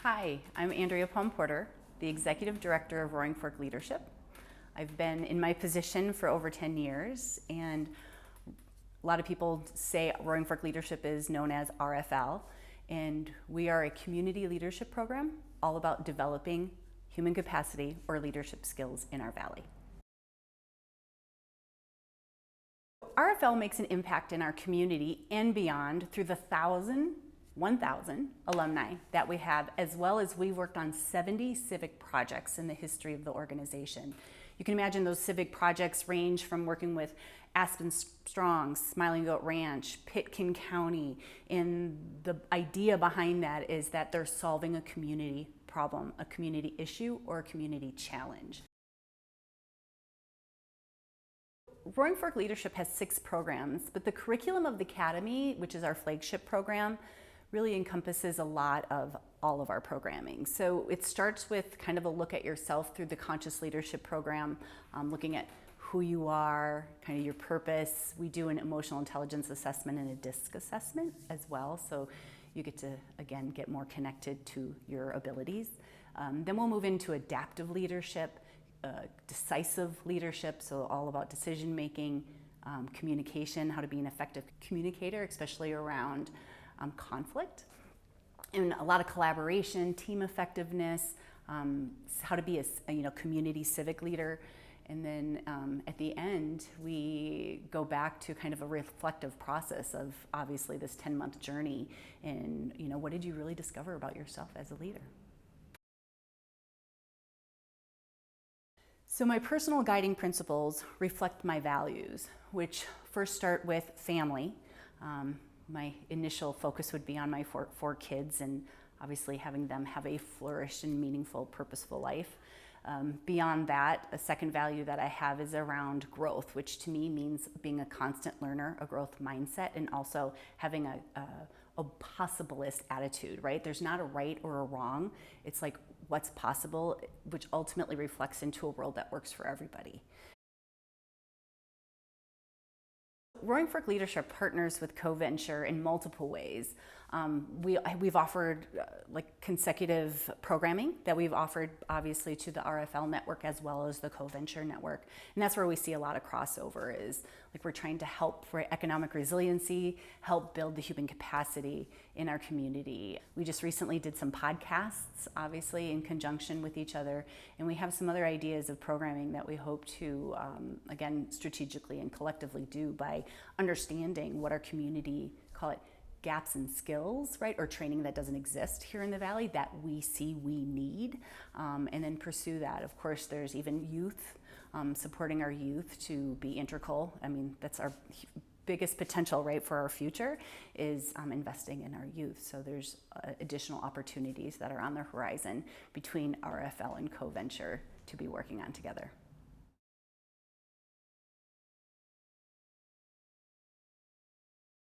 Hi, I'm Andrea Porter, the Executive Director of Roaring Fork Leadership. I've been in my position for over 10 years, and a lot of people say Roaring Fork Leadership is known as RFL, and we are a community leadership program all about developing human capacity or leadership skills in our valley. RFL makes an impact in our community and beyond through the 1,000 alumni that we have, as well as we worked on 70 civic projects in the history of the organization. You can imagine those civic projects range from working with Aspen Strong, Smiling Goat Ranch, Pitkin County, and the idea behind that is that they're solving a community problem, a community issue, or a community challenge. Roaring Fork Leadership has 6 programs, but the curriculum of the Academy, which is our flagship program, really encompasses a lot of all of our programming. So it starts with kind of a look at yourself through the Conscious Leadership program, looking at who you are, kind of your purpose. We do an emotional intelligence assessment and a DISC assessment as well, so you get to, again, get more connected to your abilities. Then we'll move into adaptive leadership, decisive leadership, so all about decision making, communication, how to be an effective communicator, especially around conflict, and a lot of collaboration, team effectiveness, how to be a community civic leader. And then at the end, we go back to kind of a reflective process of obviously this 10-month journey, and what did you really discover about yourself as a leader? So my personal guiding principles reflect my values, which first start with family. My initial focus would be on my four kids and obviously having them have a flourished and meaningful, purposeful life. Beyond that, a second value that I have is around growth, which to me means being a constant learner, a growth mindset, and also having a possibilist attitude, right? There's not a right or a wrong. It's like what's possible, which ultimately reflects into a world that works for everybody. Roaring Fork Leadership partners with Coventure in multiple ways. We've offered consecutive programming that we've offered obviously to the RFL network as well as the Coventure network, and that's where we see a lot of crossover. Is like we're trying to help for economic resiliency, help build the human capacity in our community. We just recently did some podcasts, obviously in conjunction with each other, and we have some other ideas of programming that we hope to again strategically and collectively do by understanding what our community, call it gaps in skills, right, or training that doesn't exist here in the Valley that we see we need, and then pursue that. Of course, there's even youth, supporting our youth to be integral. I mean, that's our biggest potential, right, for our future is investing in our youth. So there's additional opportunities that are on the horizon between RFL and Coventure to be working on together.